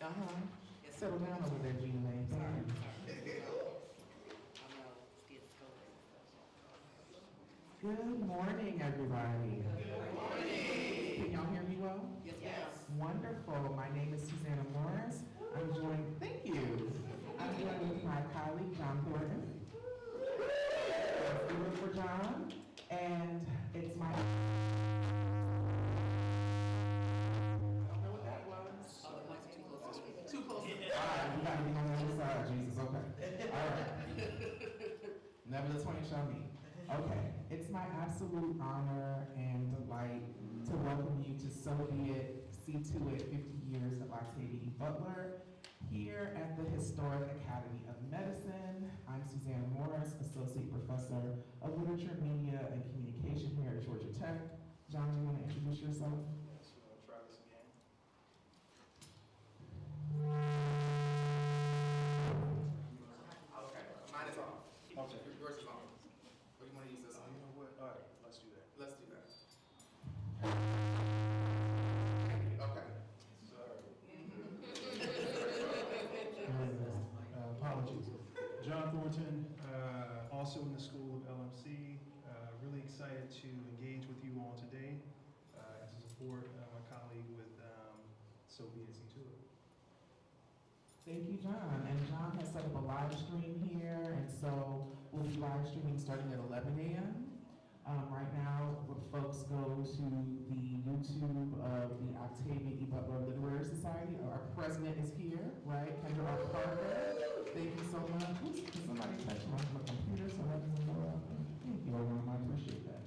Yes, settle down over there, Gina. Sorry. I know, it's going. Good morning, everybody. Good morning. Can y'all hear me well? Yes. Wonderful. My name is Susanna Morris. I'm joined, thank you. I'm joined with my colleague, John Thornton. Let's give it for John. And it's my... I don't know what that was. Oh, the mics are too close to speak. Too close. All right, we got to be on the other side, Jesus. Okay. All right. Never the twain shall meet. Okay. It's my absolute honor and delight to welcome you to So Be It, See To It, 50 Years of Octavia E. Butler, here at the Historic Academy of Medicine. I'm Susanna Morris, Associate Professor of Literature, Media, and Communication here at Georgia Tech. John, do you want to introduce yourself? Yes, we're going to try this again. Okay, mine is off. Okay. Yours is on. Or you want to use this You one? know what? All right, let's do that. Let's do that. Okay. Sorry. Apologies. John Thornton, also in the School of LMC. Really excited to engage with you all today and to support my colleague with So Be It, See To It. Thank you, John. And John has set up a live stream here, and so we'll be live streaming starting at 11 a.m. Right now, folks go to the YouTube of the Octavia E. Butler Literary Society. Our president is here, right? Kendra R. Parker. Thank you so much. Oops, can somebody touch my computer so that doesn't go up? Thank you, everyone. I appreciate that.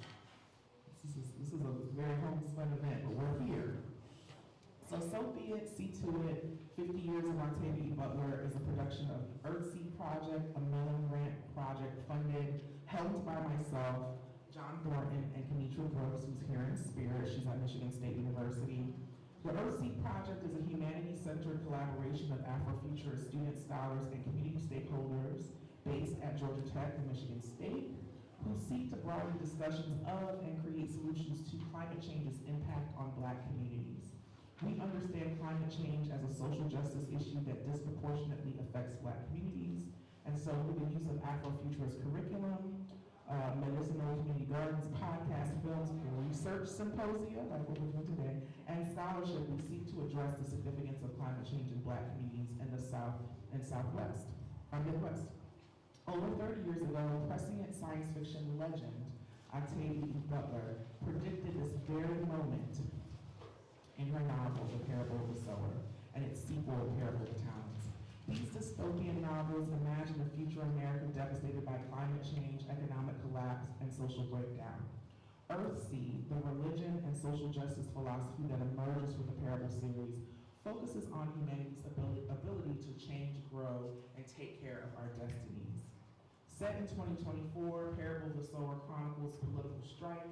This is a very homespun event, but we're here. So Be It, See To It, 50 Years of Octavia E. Butler is a production of the Earthseed Project, a Mellon Grant project funded, held by myself, John Thornton, and Kenitra Brooks, who's here in spirit. She's at Michigan State University. The Earthseed Project is a humanity-centered collaboration of Afrofuturist students, scholars, and community stakeholders based at Georgia Tech and Michigan State, who seek to broaden discussions of and create solutions to climate change's impact on Black communities. We understand climate change as a social justice issue that disproportionately affects Black communities, and so with the use of Afrofuturist curriculum, medicinal community gardens, podcasts, films, research symposia, like what we're doing today, and scholarship, we seek to address the significance of climate change in Black communities in the South and Southwest, or Midwest. Over 30 years ago, prescient science fiction legend Octavia E. Butler predicted this very moment in her novel, The Parable of the Sower, and its sequel, The Parable of the Talents. These dystopian novels imagine a future America devastated by climate change, economic collapse, and social breakdown. Earthseed, the religion and social justice philosophy that emerges from the Parable series, focuses on humanity's ability to change, grow, and take care of our destinies. Set in 2024, Parable of the Sower chronicles political strife,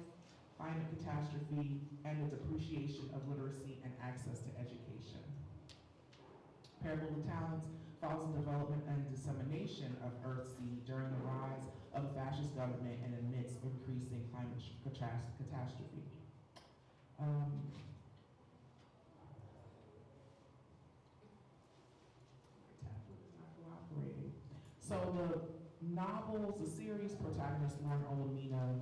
climate catastrophe, and the depreciation of literacy and access to education. Parable of Talents follows the development and dissemination of Earthseed during the rise of a fascist government and amidst increasing climate catastrophe. My tablet is not cooperating. So the novels, the series protagonist Lauren Olamina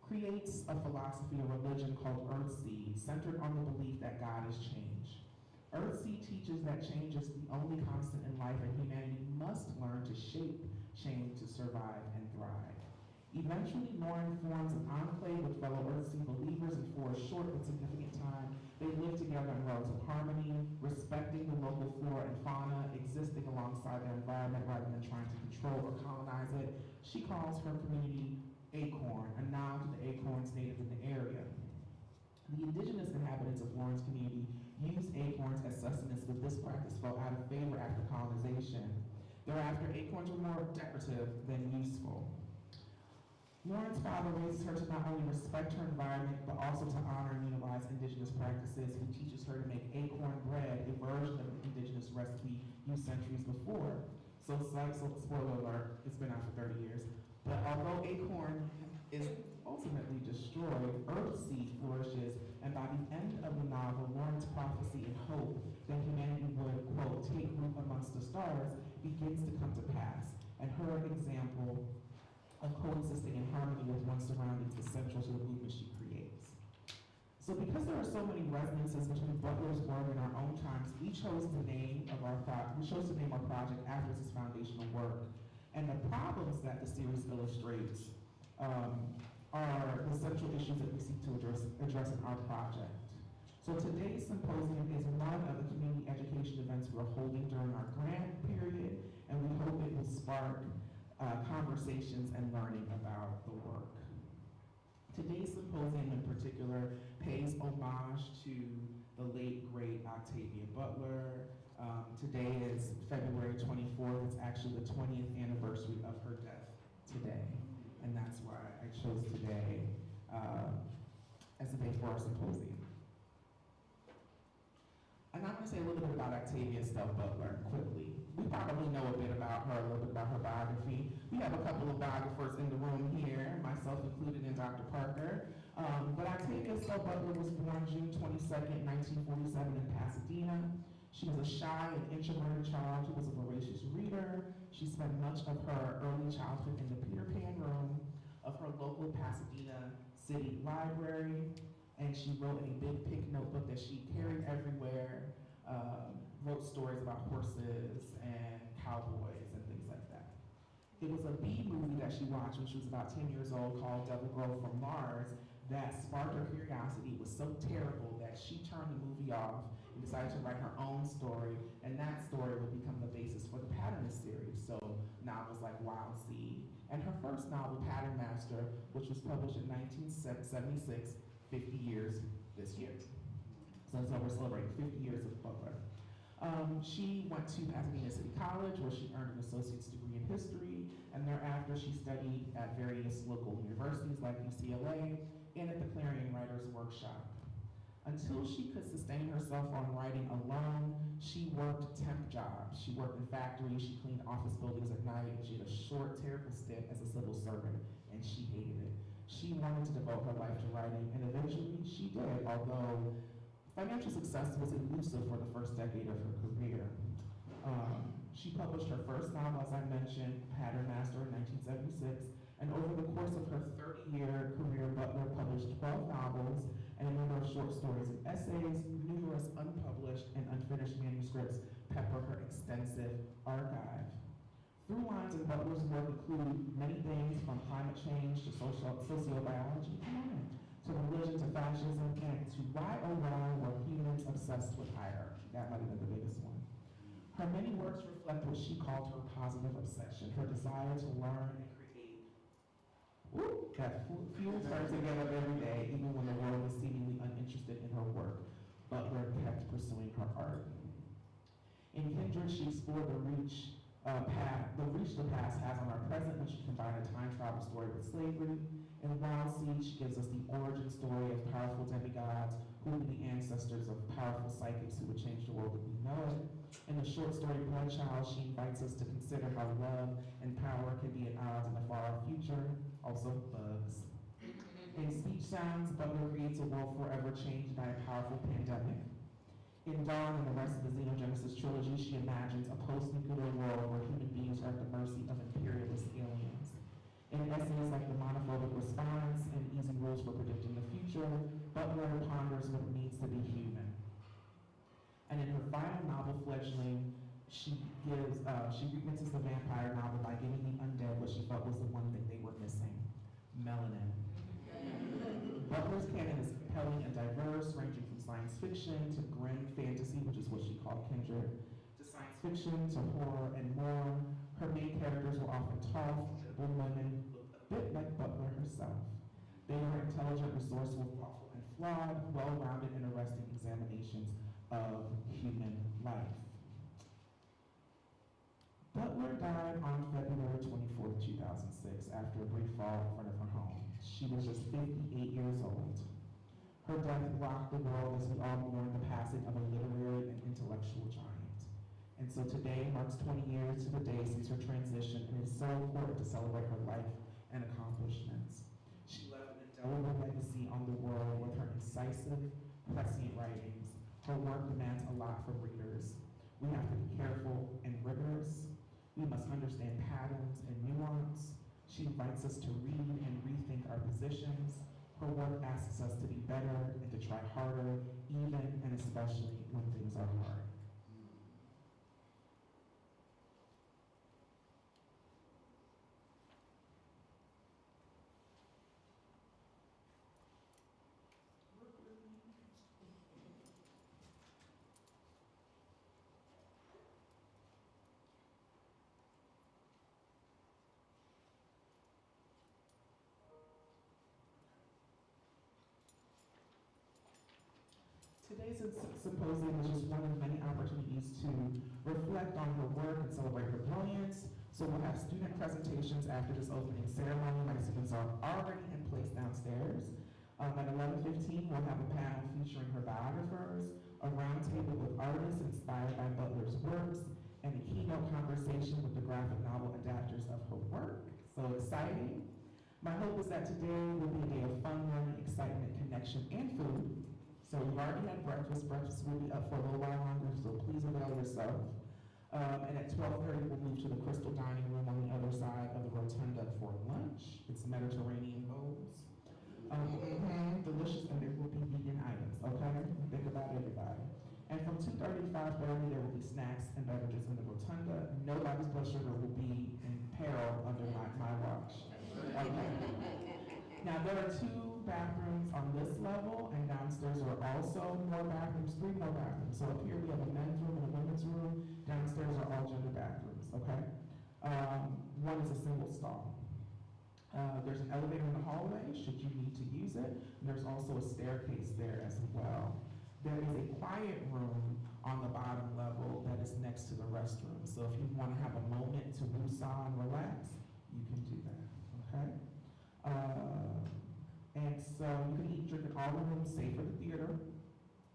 creates a philosophy or religion called Earthseed, centered on the belief that God is change. Earthseed teaches that change is the only constant in life and humanity must learn to shape change to survive and thrive. Eventually, Lauren forms an enclave with fellow Earthseed believers, and for a short but significant time, they live together in relative harmony, respecting the local flora and fauna, existing alongside their environment rather than trying to control or colonize it. She calls her community Acorn, a nod to the acorns native in the area. The indigenous inhabitants of Lauren's community used acorns as sustenance, but this practice fell out of favor after colonization. Thereafter, acorns were more decorative than useful. Lauren's father raises her to not only respect her environment, but also to honor and utilize indigenous practices. He teaches her to make acorn bread, a version of an indigenous recipe used centuries before. So spoiler alert, it's been out for 30 years. But although acorn is ultimately destroyed, Earthseed flourishes, and by the end of the novel, Lauren's prophecy and hope that humanity would, quote, stars begins to come to pass, and her example of coexisting in harmony with one's surroundings is central to the movement she creates. So because there are so many resonances between Butler's work and our own times, we chose to name our project after his foundational work. And the problems that the series illustrates are the central issues that we seek to address in our project. So today's symposium is one of the community education events we're holding during our grant period, and we hope it will spark conversations and learning about the work. Today's symposium in particular pays homage to the late, great Octavia Butler. Today is February 24th. It's actually the 20th anniversary of her death today. And that's why I chose today as the day for our symposium. And I'm going to say a little bit about Octavia Stealth Butler quickly. We probably know a bit about her, a little bit about her biography. We have a couple of biographers in the room here, myself included and Dr. Parker. But Octavia Stealth Butler was born June 22nd, 1947 in Pasadena. She was a shy and introverted child who was a voracious reader. She spent much of her early childhood in the Peter Pan room of her local Pasadena City Library. And she wrote in a big pink notebook that she carried everywhere, wrote stories about horses and cowboys and things like that. It was a B movie that she watched when she was about 10 years old called Devil Girl from Mars that sparked her curiosity. It was so terrible that she turned the movie off and decided to write her own story, and that story would become the basis for the Patternist series. So novels like Wild Seed, and her first novel, Pattern Master, which was published in 1976, 50 years this year. So we're celebrating 50 years of Butler. She went to Pasadena City College, where she earned an associate's degree in history, and thereafter she studied at various local universities like UCLA and at the Clarion Writers Workshop. Until she could sustain herself on writing alone, she worked temp jobs. She worked in factories, she cleaned office buildings at night, and she had a short, terrible stint as a civil servant, and she hated it. She wanted to devote her life to writing, and eventually she did, although financial success was elusive for the first decade of her career. She published her first novel, as I mentioned, Pattern Master, in 1976, and over the course of her 30-year career, Butler published 12 novels and a number of short stories and essays. Numerous unpublished and unfinished manuscripts pepper her extensive archive. Through lines in Butler's work include many things from climate change to sociobiology, to religion to fascism, and to why oh why were humans obsessed with hierarchy. That might have been the biggest one. Her many works reflect what she called her positive obsession, her desire to learn and create. That fuels her to get up every day, even when the world was seemingly uninterested in her work. Butler kept pursuing her art. In Kindred, she explored the reach the past has on our present when she combined a time travel story with slavery. In Wild Seed, she gives us the origin story of powerful demigods who were the ancestors of powerful psychics who would change the world as we know it. In the short story Bloodchild, she invites us to consider how love and power can be at odds in the far-off future, also bugs. In Speech Sounds, Butler creates a world forever changed by a powerful pandemic. In Dawn and the rest of the Xenogenesis trilogy, she imagines a post-nuclear world where human beings are at the mercy of imperialist aliens. In essays like The Monophobic Response and Easy Rules for Predicting the Future, Butler ponders what it means to be human. And in her final novel, Fledgling, she remixes the vampire novel by giving the undead what she felt was the one thing they were missing: melanin. Butler's canon is compelling and diverse, ranging from science fiction to grim fantasy, which is what she called Kindred, to science fiction to horror and more. Her main characters were often tough, women, a bit like Butler herself. They were intelligent, resourceful, thoughtful, and flawed, well-rounded and arresting examinations of human life. Butler died on February 24th, 2006, after a brief fall in front of her home. She was just 58 years old. Her death rocked the world as we all mourn the passing of a literary and intellectual giant. And so today marks 20 years to the day since her transition, and it's so important to celebrate her life and accomplishments. She left an indelible legacy on the world with her incisive, prescient writings. Her work demands a lot from readers. We have to be careful and rigorous. We must understand patterns and nuance. She invites us to read and rethink our positions. Her work asks us to be better and to try harder, even and especially when things are hard. Today's symposium is just one of many opportunities to reflect on her work and celebrate her brilliance. So we'll have student presentations after this opening ceremony. My students are already in place downstairs. At 11:15, we'll have a panel featuring her biographers, a roundtable with artists inspired by Butler's works, and a keynote conversation with the graphic novel adapters of her work. So exciting. My hope is that today will be a day of fun, learning, excitement, connection, and food. So we've already had breakfast. Breakfast will be up for a little while longer, so please avail yourself. And at 12:30, we'll move to the Crystal Dining Room on the other side of the rotunda for lunch. It's Mediterranean bowls. Delicious, and there will be vegan items, okay? Think about everybody. And from 2:30 to 5:30, there will be snacks and beverages in the rotunda. Nobody's blood sugar will be in peril under my watch. Okay. Now, there are 2 bathrooms on this level, and downstairs are also more bathrooms, 3 more bathrooms. So up here we have a men's room and a women's room. Downstairs are all gender bathrooms, okay? One is a single stall. There's an elevator in the hallway, should you need to use it. And there's also a staircase there as well. There is a quiet room on the bottom level that is next to the restroom. So if you want to have a moment to woosah and relax, you can do that, okay? And so you can eat, drink in all the rooms, save for the theater.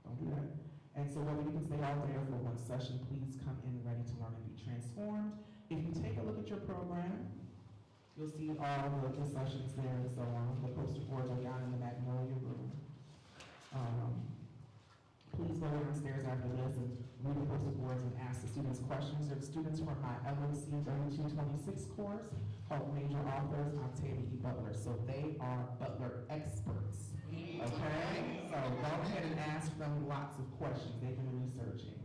Don't do that. And so whether you can stay all day or for one session, please come in ready to learn and be transformed. If you take a look at your program, you'll see all the sessions there and so on. The poster boards are down in the Magnolia room. Please go downstairs after this and read the poster boards and ask the students questions. There's students from my LMC 3226 course called Major Authors Octavia E. Butler. So they are Butler experts, okay? So go ahead and ask them lots of questions. They've been researching.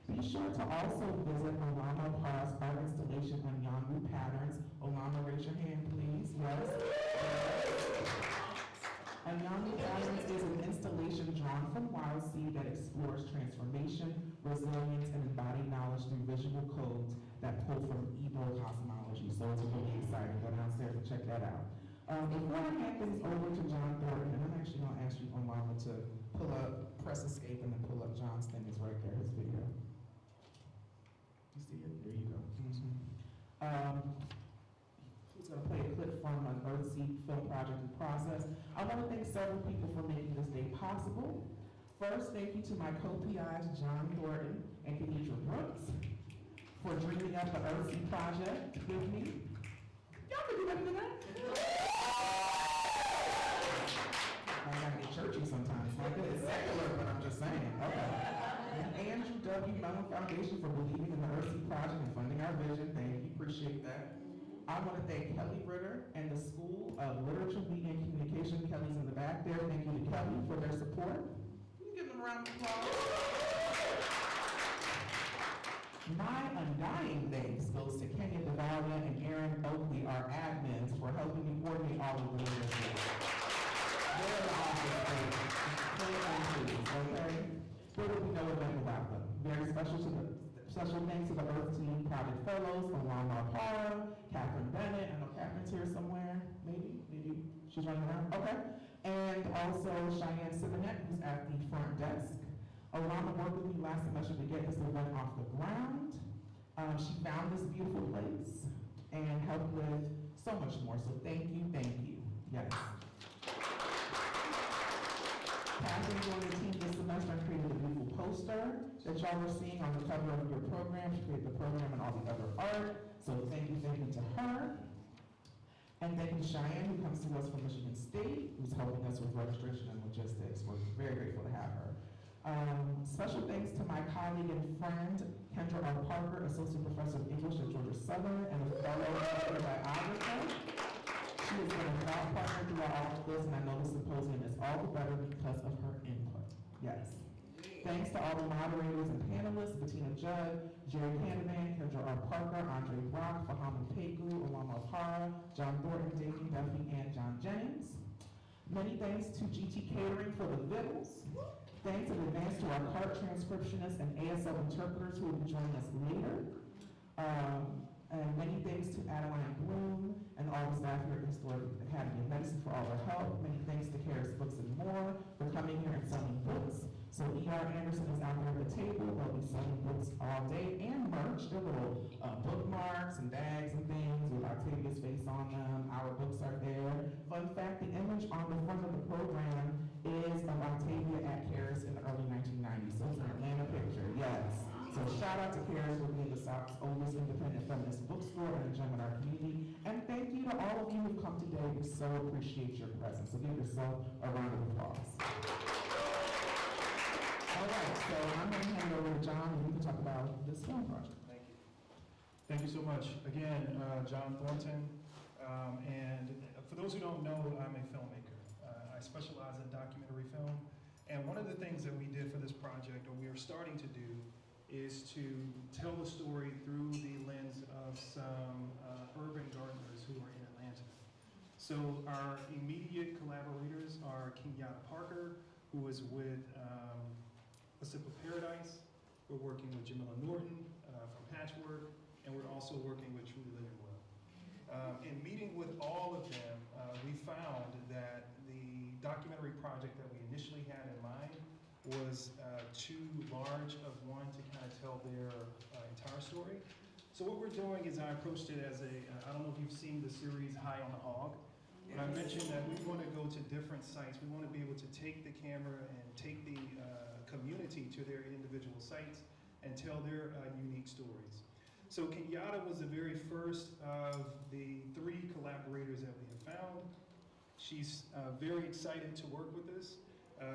Be sure to also visit Olama Parr's art installation on Yanbu patterns. Olama, raise your hand, please. Yes. Yanbu patterns is an installation drawn from Wild Seed that explores transformation, resilience, and embodied knowledge through visual codes that pull from Igbo cosmology. So it's really exciting. Go downstairs and check that out. Before I hand things over to John Thornton, and I'm actually going to ask you, Olama, to pull up, press escape, and then pull up John's thing. It's right there, his video. You see it? There you go. Who's going to play a clip from an Earthseed film project in process. I want to thank several people for making this day possible. First, thank you to my co-PIs, John Thornton and Kenitra Brooks, for dreaming up the Earthseed project with me. Y'all can do better than that. I gotta get churchy sometimes. Like it's secular, but I'm just saying. Okay. And Andrew W. Mellon Foundation for believing in the Earthseed project and funding our vision. Thank you. Appreciate that. I want to thank Kelly Ritter and the School of Literature, Media, and Communication. Kelly's in the back there. Thank you to Kelly for their support. Can you give them a round of applause? My undying thanks goes to Kenya Devalia and Aaron Oakley, our admins, for helping me coordinate all of the leadership. They're the office okay? What do we know about them? Very special thanks to the Earth Team Project Fellows, Olama Parra, Catherine Bennett. I know Catherine's here somewhere. Maybe she's running around. Okay. And also Cheyenne Simonet, who's at the front desk. Olama worked with me last semester to get this event off the ground. She found this beautiful place and helped with so much more. So thank you. Yes. Catherine joined the team this semester and created a beautiful poster that y'all were seeing on the cover of your program. She created the program and all the other art. So thank you to her. And thank you to Cheyenne, who comes to us from Michigan State, who's helping us with registration and logistics. We're very grateful to have her. Special thanks to my colleague and friend, Kendra R. Parker, Associate Professor of English at Georgia Southern and a fellow biographer. She has been a thought partner throughout all of this, and I know the symposium is all the better because of her input. Yes. Thanks to all the moderators and panelists, Bettina Judd, Jerry Candyman, Kendra R. Parker, Andre Brock, Fahamu Pegu, Alama Hara, John Thornton, Davey Duffy, and John Jennings. Many thanks to GT Catering for the vittles. Thanks in advance to our cart transcriptionists and ASL interpreters who will be joining us later. And many thanks to Adeline Bloom and all the staff here at the Historic Academy of Medicine for all their help. Many thanks to Karis Books and More for coming here and selling books. So E.R. Anderson is out there at the table. They'll be selling books all day and merch. Their little bookmarks and bags and things with Octavia's face on them. Our books are there. Fun fact, the image on the front of the program is of Octavia at Karis in the early 1990s. So it's an Atlanta picture, yes. So shout out to Karis for being the South's oldest independent feminist bookstore and a gem in our community. And thank you to all of you who've come today. We so appreciate your presence. So give yourself a round of applause. All right, so I'm going to hand it over to John, and we can talk about this film project. Thank you. Thank you so much. Again, John Thornton. And for those who don't know, I'm a filmmaker. I specialize in documentary film. And one of the things that we did for this project, or we are starting to do, is to tell the story through the lens of some urban gardeners who are in Atlanta. So our immediate collaborators are Kenyatta Parker, who is with A Sip of Paradise. We're working with Jamila Norton from Patchwork, and we're also working with Truly Living Well. In meeting with all of them, we found that the documentary project that we initially had in mind was too large of one to kind of tell their entire story. So what we're doing is I approached it as I don't know if you've seen the series High on the Hog, but I mentioned that we want to go to different sites. We want to be able to take the camera and take the community to their individual sites and tell their unique stories. So Kenyatta was the very first of the 3 collaborators that we have found. She's very excited to work with us.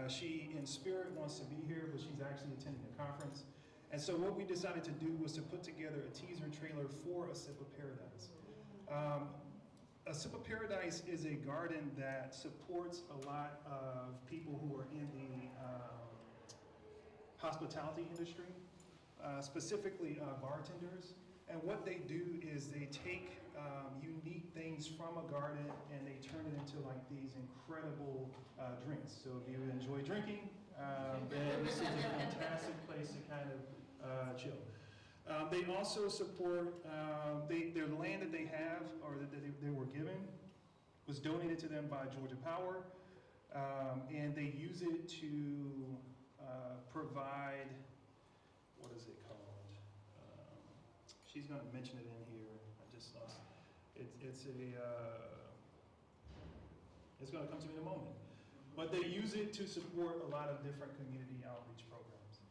She, in spirit, wants to be here, but she's actually attending a conference. And so what we decided to do was to put together a teaser trailer for A Sip of Paradise. A Sip of Paradise is a garden that supports a lot of people who are in the hospitality industry, specifically bartenders. And what they do is they take unique things from a garden and they turn it into like these incredible drinks. So if you enjoy drinking, then this is a fantastic place to kind of chill. They also support, their land that they have or that they were given was donated to them by Georgia Power, and they use it to provide, what is it called? She's going to mention it in here. I just lost. It's going to come to me in a moment. But they use it to support a lot of different community outreach programs.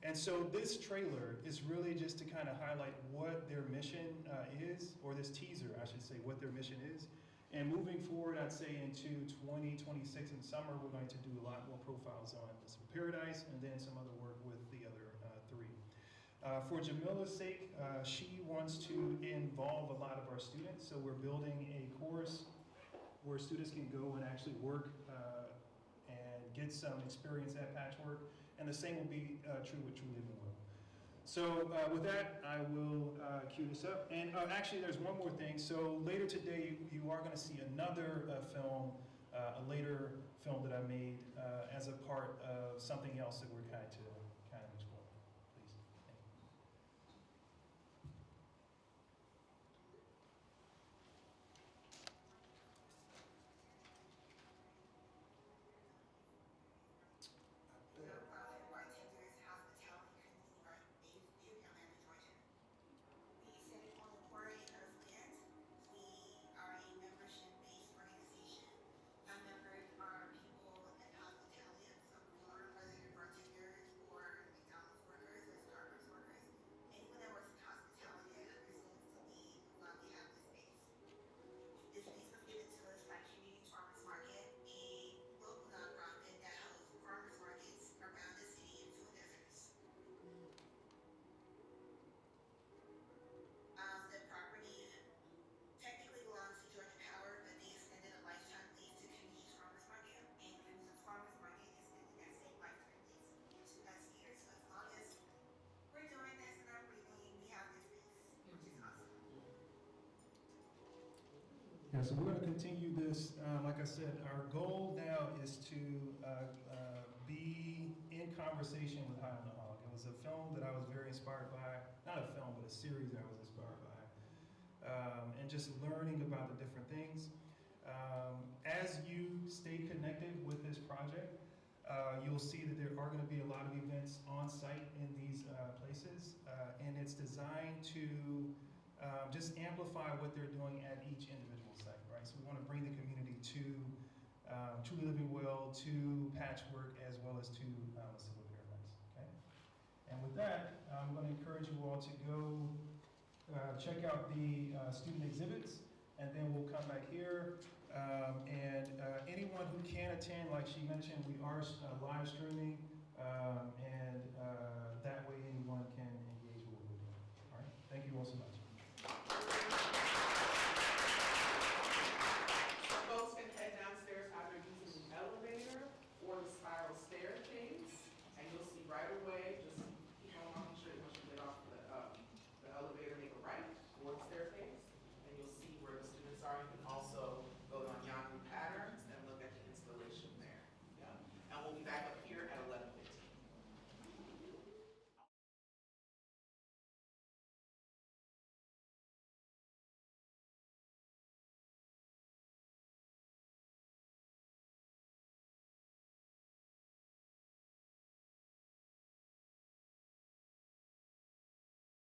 And so this trailer is really just to kind of highlight what their mission is, or this teaser, I should say, what their mission is. And moving forward, I'd say into 2026 in summer, we're going to do a lot more profiles on this Paradise and then some other work with the other 3. For Jamila's sake, she wants to involve a lot of our students, so we're building a course where students can go and actually work and get some experience at Patchwork, and the same will be true with Truly Living Well. So with that, I will cue this up. And actually, there's one more thing. So later today, you are going to see another film, a later film that I made as a part of something else that we're kind of explore. Please. Thank you. Our members are people in hospitality, so we are resident bartenders or there. So we're going to continue this. Like I said, our goal now is to be in conversation with High on the Hog. It was a film that I was very inspired by. Not a film, but a series that I was inspired by. And just learning about the different things. As you stay connected with this project, you'll see that there are going to be a lot of events on site in these places, and it's designed to just amplify what they're doing at each individual site, right? So we want to bring the community to Truly Living Well, to Patchwork, as well as to Civil Paradise, okay? And with that, I'm going to encourage you all to go check out the student exhibits, and then we'll come back here. And anyone who can attend, like she mentioned, we are live streaming, and